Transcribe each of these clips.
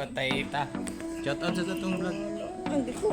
Patay ta. Shout out sa tatong vlog. Hindi ko.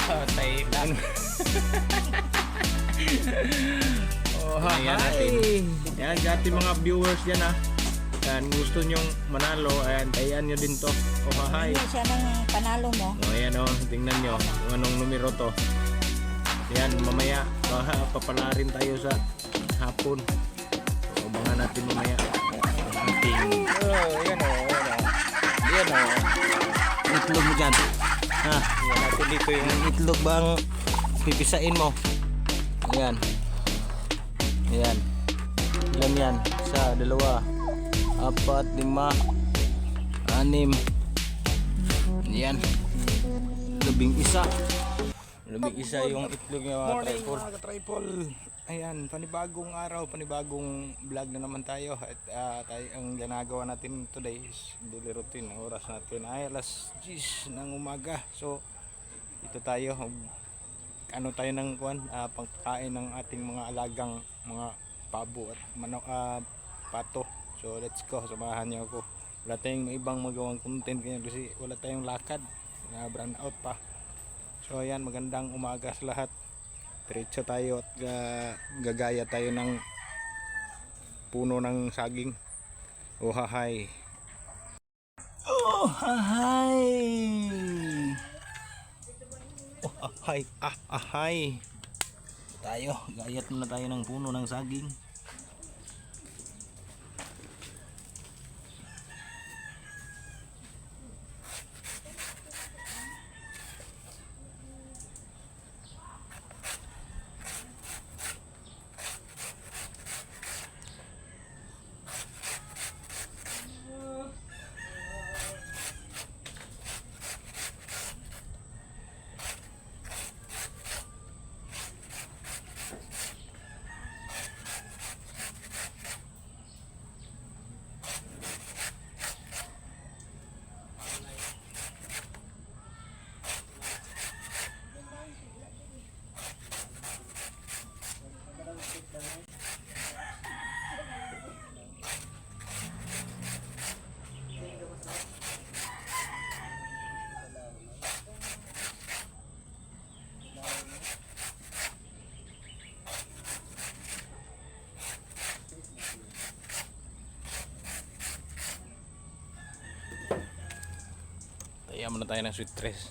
Patay ta. Oh, Ayan hi! natin. Yan, ating mga viewers dyan ha. Yan, gusto nyong manalo, ayan, tayan nyo din to. Oh, hi! Hindi siya ng panalo mo. O, ayan o, tingnan nyo kung anong numero to. Yan, mamaya, papalarin tayo sa hapon. So, abangan natin mamaya. Ating, Yan o. Yan o. itlog mo dyan. Ha? Yan natin dito yung Yung itlog bang pipisain mo? Ayan. Ayan. Ilan yan? Isa, dalawa, apat, lima, anim. Ayan. Labing isa. Labing isa yung itlog niya mga tripod. Mga tripod. Ayan, panibagong araw, panibagong vlog na naman tayo. At ang ginagawa natin today is daily routine. Ang oras natin ay alas 10 ng umaga. So, ito tayo. Ano tayo ng pangkain ng ating mga alagang mga pabo at pato. So, let's go. Samahan niyo ako. Wala tayong ibang magawang content kasi wala tayong lakad. Brand out pa. So, ayan, magandang umaga sa lahat. Diretso tayo at gagaya tayo ng puno ng saging. Oh hahay. Oh hahay. Oh hahay. Ahay. Tayo, gayat muna tayo ng puno ng saging. Tayo muna tayo ng sweet tres.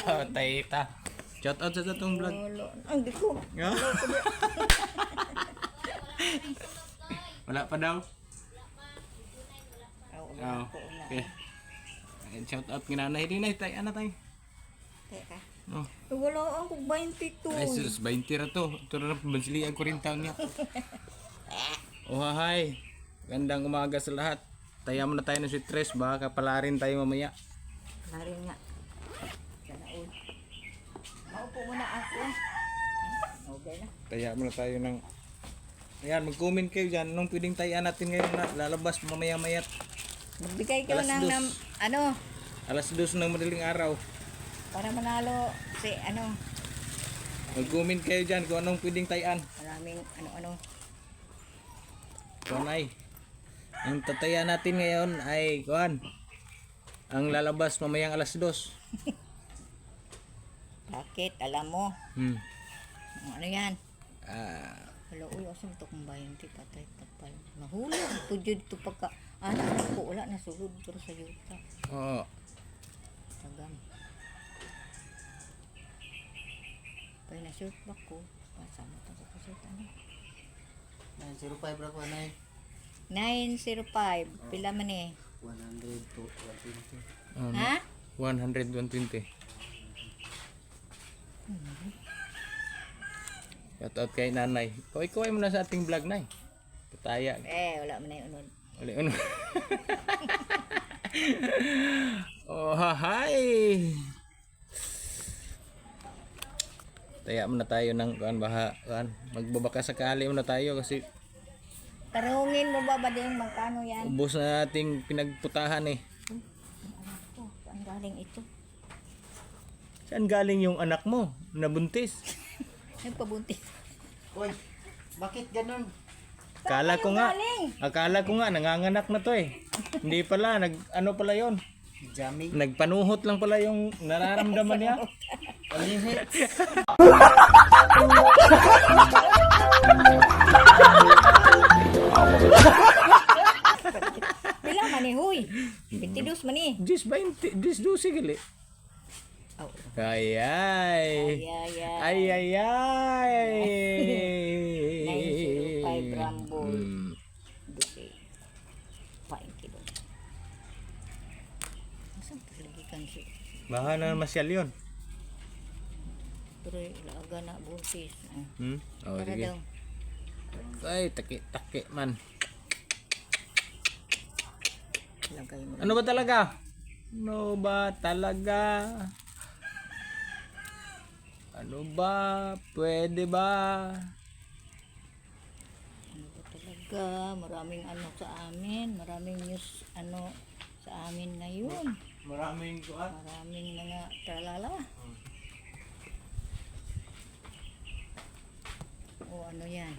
Patay ta. Shout out sa tatong vlog. Hindi ko. Wala pa daw. Oh, okay. Shout out ginanay din ay tay ana tay. Teka. Oh. Wala akong 22. Ay sus 20 ra to. Ito na pansilian ko rin taon niya. Oh hi. Gandang umaga sa lahat. Taya muna tayo ng sweet tres baka palarin tayo mamaya. Narin nga. Sanaon. Maupo muna ako. Okay na. Taya muna tayo ng ayan, mag-comment kayo dyan. Anong pwedeng tayaan natin ngayon na lalabas mamaya-mayat? Magbigay kayo Alas ng, dos. ano, Alas 2 ng madaling araw. para manalo si ano, Mag-comment kayo dyan kung anong pwedeng tayaan. maraming ano-ano. Kunay. Ang tataya natin ngayon ay kuan. Ang lalabas mamayang alas 2. Bakit? Alam mo. Hmm. Ano yan? Hala, uy, asam to kung 20 patay tapal. Nahulog ito jud to pagka anak ko wala na sulod pero sa yuta. Oo. Tagam. Kaya na short back ko. Pasama to ko sa ano. 905 ra ko anay. 905. Pila man eh? 100 to 120. Ha? 100, 120. Shout out kay nanay. Ikaw mo na sa ating vlog, nay. Pataya. Wala man na yung unod. Uli, ano? Oh, hi! Taya muna tayo ng kan. Magbabaka sakali muna tayo kasi Tarungin mo ba din magkano yan? ubos na nating pinagputahan eh. Anak ko, saan galing ito? Saan galing yung anak mo? Nabuntis? Nagpabuntis. Uy, bakit ganun? Akala ko nga nanganganak na to eh. Hindi pala, ano pala yon? Jamming. Nagpanuhot lang pala yung nararamdaman niya. Palihit. Pila man eh, huy. 22 man eh. 10, 12 gali. Oh. Ay. Ay. 905 Rumble. Buti. Paing kilo. Saan lagi kang si? Baka na masyal yun. Pero ilaga na buntis. Oh, Para sige. daw. Ay, taki man. Lagay mo. Ano ba talaga? Ano ba talaga? Ano ba? Pwede ba? Ano ba talaga? Maraming ano sa amin. Maraming news ano sa amin ngayon. Maraming kuat. Maraming mga tralala. O ano yan?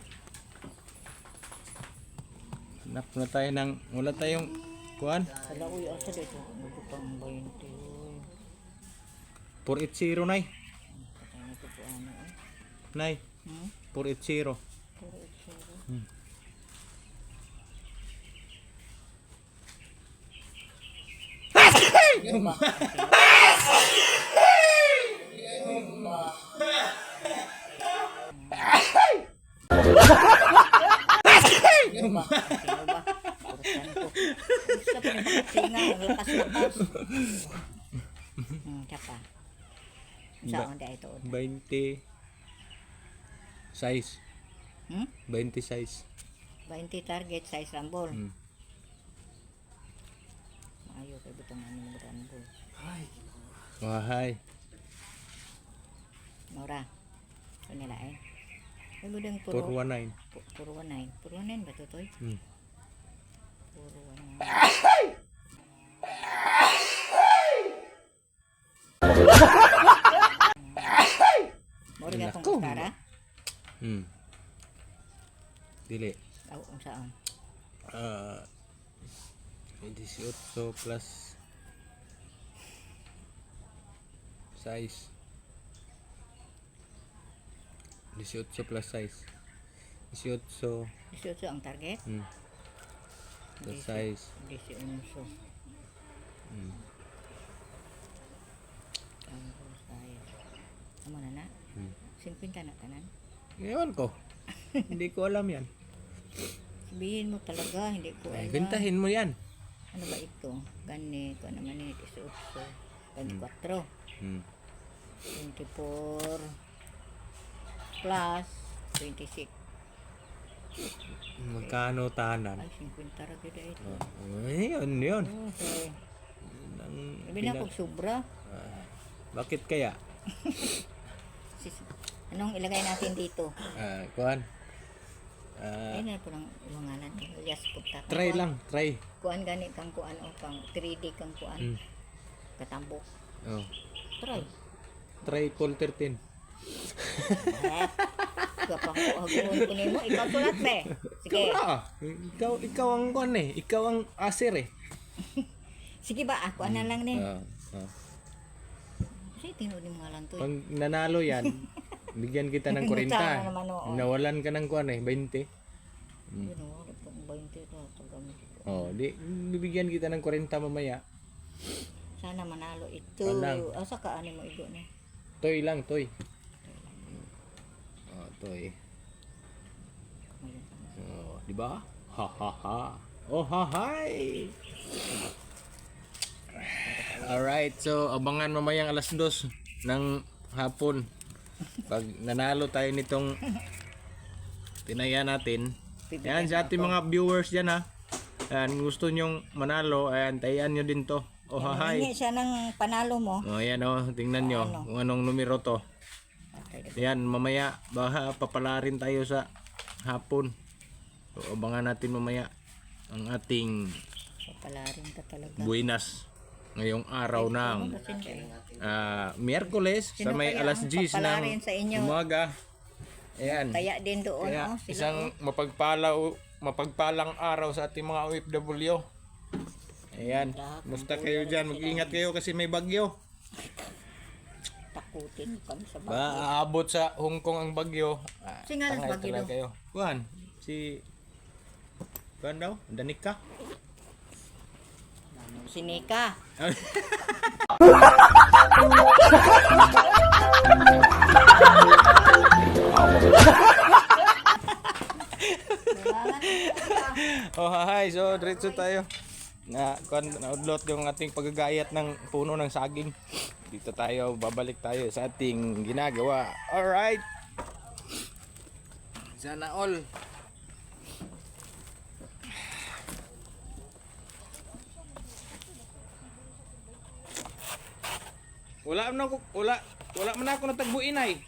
Hanap na tayo ng, wala tayong kuan. Hala, uy, asa dito? Nagutang 20. 480 nay. Patay na ito po ano eh. Nay, 480. Puro itsura. Ano ba? Ano ba? Ano ba? Purusan ko. Gusto pa rin makasinga. Lakas-lakas. Tsaka. Saan da ito? 20 size. 20 size. 20 target size rumble. Maayo kay butang ano ng rumble. Wahay. Mura. Ito nila eh. Ay budang puro. 419. Puro 19. Puro 19 ba ito toy? Puro 19. Mura nga itong kara? Dili. Ang saan? 18 plus size. 18 plus size. 18 18 ang target? plus size. 18. Rumble size. Amo na na? 50 na tanan? Ewan ko. Hindi ko alam yan. Sabihin mo talaga, hindi ko Ay, alam. bintahin mo yan. Ano ba ito? Gani, ko naman ni 18. 24. 24 plus 26. Magkano tanan? Ay, 50 ra gid ito. Yun. Okay. Nang Sabi na pag sobra. bakit kaya? Anong ilagay natin dito? Kuan. Ay na po ng iwanganan. Yes, pagta. Try lang, try. Kuan gani kang kuan o kang 3D kang kuan. Katambok. Oh. Try. Try call 13. Gapang ko hagon ko nimo, ikaw sulat be. Sige. Ikaw ang kuan eh. Ikaw ang asir eh. Sige ba ako na lang ni. Oh. Kasi tinod ni mga lang to. Pag nanalo yan, bigyan kita ng 40. Sana naman, oo. Nawalan ka ng kuan 20. Yun o, itong 20 ito. Tagamit ko. Oh, di bibigyan kita ng 40 mamaya. Sana manalo ito. Walang. Asa ka ani mo igo na? Toy lang, toy. Oh, toy. Oh, di ba? Ha ha ha. Oh, ha hi. Alright, so abangan mamayang alas 2 ng hapon. Pag nanalo tayo nitong tinaya natin. Ayan sa ating mga viewers dyan ha. Ayan, gusto nyong manalo, ayan, tayan nyo din to. Oh, hi. Hingi siya ng panalo mo. Oh, ayan oh, tingnan nyo kung anong numero to. Ayan, mamaya baka papalarin tayo sa hapon. So, abangan natin mamaya ang ating Papalarin ka talaga. buenas ngayong araw ng Miyerkules sa may kaya alas ang 10 papalarin ng sa inyo? umaga. Ayan. Kaya din doon, Kaya oh, sila. isang mapagpalang araw sa ating mga OFW. Ayan. Musta kayo dyan? Mag-ingat kayo kasi may bagyo. Takutin kami sa bahay. Aabot sa Hong Kong ang bagyo. Singalan Tangay bagyo talaga daw. kayo. Kuhan, si Kuhan daw, Danica. Sinika. Oh, hi. So, diretso tayo. Na-udlot yung ating paggagayat ng puno ng saging. Dito tayo, babalik tayo sa ating ginagawa. Alright. Sana all. Wala man ako natagbuin ay.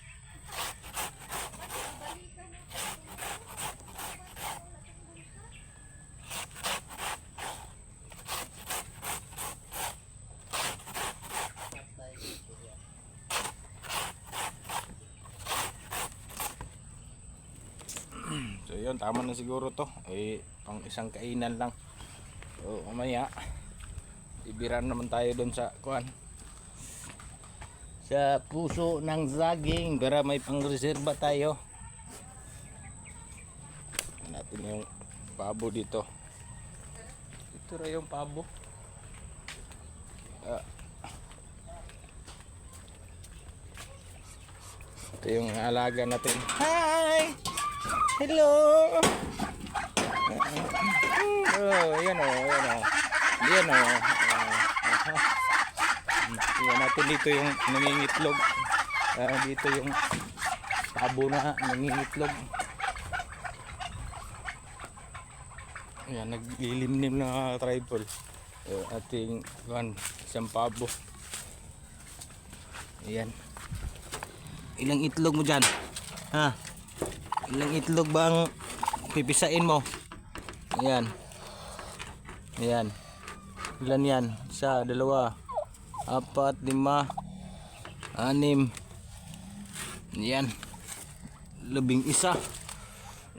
So yun, tama na siguro to. Pang isang kainan lang. So mamaya ibiran naman tayo doon sa kuan. Sa puso ng saging para may pangreserba tayo. Natin yung pabo dito. Ito ra yung pabo. Ito yung alaga natin. Hi! Hello! Oh, yan o, yan o. Yan o. Yan natin dito yung nangingitlog. Dito yung pabo na nangingitlog. Ayan, naglilimlim na tribal. Ating isang pabo. Ayan. Ilang itlog mo dyan? Ha? Ilang itlog bang pipisain mo? Ayan. Ayan. Ilan yan? Isa, dalawa, 4, 5, 6. Ayan. 11.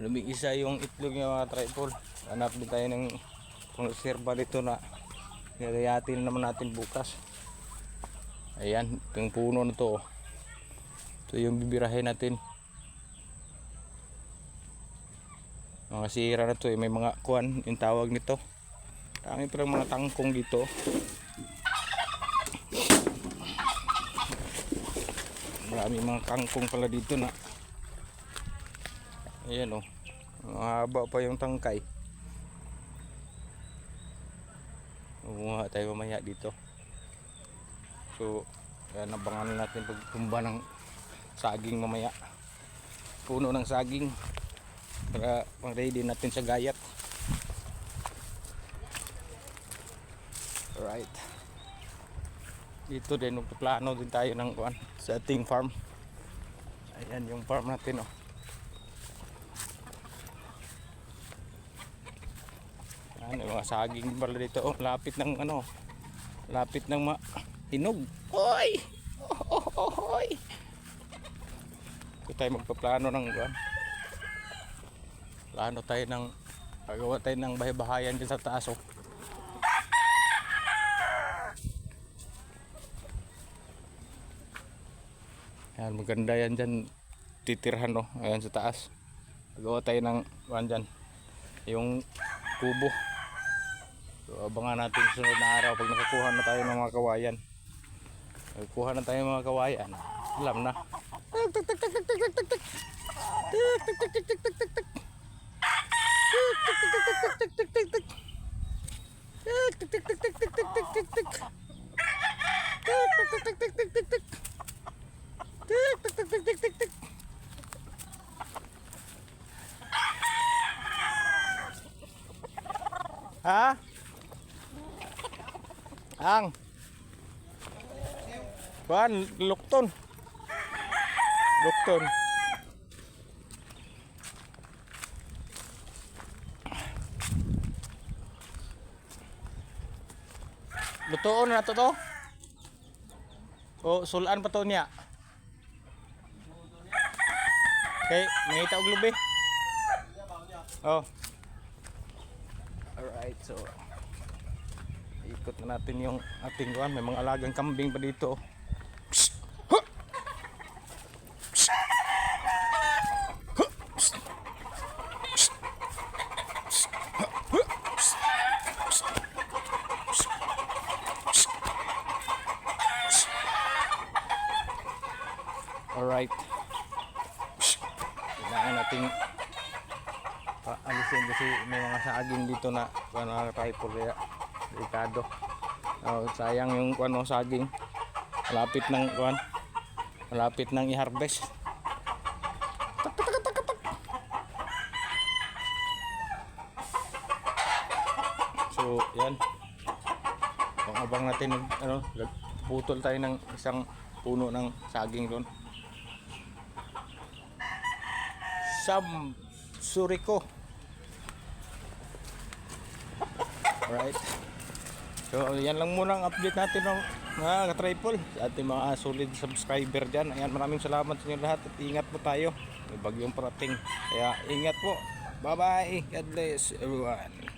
11 yung itlog ng mga tripod. Hanap din tayo ng konserba dito na nirayatin naman natin bukas. Ayan, itong puno na to. Ito yung bibirahin natin. Mga sira na to may mga kuan yung tawag nito. Dami pa lang mga tangkong dito. Marami mga kangkong pala dito na. Ayan o. Mahaba pa yung tangkay. Umuha tayo mamaya dito. So, yan, abangan natin pagtumba ng saging mamaya. Puno ng saging. Para pang-ready natin sa gayat. Alright. Dito din, magpaplano din tayo ng kuan sa ating farm. Ayan yung farm natin oh. Ano, mga saging pala dito oh. Lapit ng ano. Lapit ng hinog. Oy! Oy! Ito tayo magpaplano ng kuan. Plano tayo ng pagawa tayo ng bahay-bahayan dyan sa taas oh. Yan, maganda yan dyan titirhan, no. Ayan sa taas. Gagawa tayo ng dyan, yung kubo. So abangan natin sa sunod na araw pag nakakuha na tayo ng mga kawayan. Nakakuha na tayo ng mga kawayan. Alam na. Ha? Ang Kuan, lukton. Lukton. Lutoon na to. O sulaan pa to niya. Okay, mangita og lubi. Oh. Alright, so ikot na natin yung ating kuan. May mga alagang kambing pa dito. Alright. Kailangan nating alisin kasi may mga saging dito na mga rifle kaya delikado. Sayang yung saging. Malapit nang i-harvest. So, yan. Abang natin putol tayo ng isang puno ng saging doon. Suriko. Alright. So yan lang muna ang update natin ng mga ka-triple sa ating mga solid subscriber dyan. Ayan, maraming salamat sa inyo lahat at ingat po tayo. May bagyong parating. Kaya ingat po. Bye bye. God bless everyone.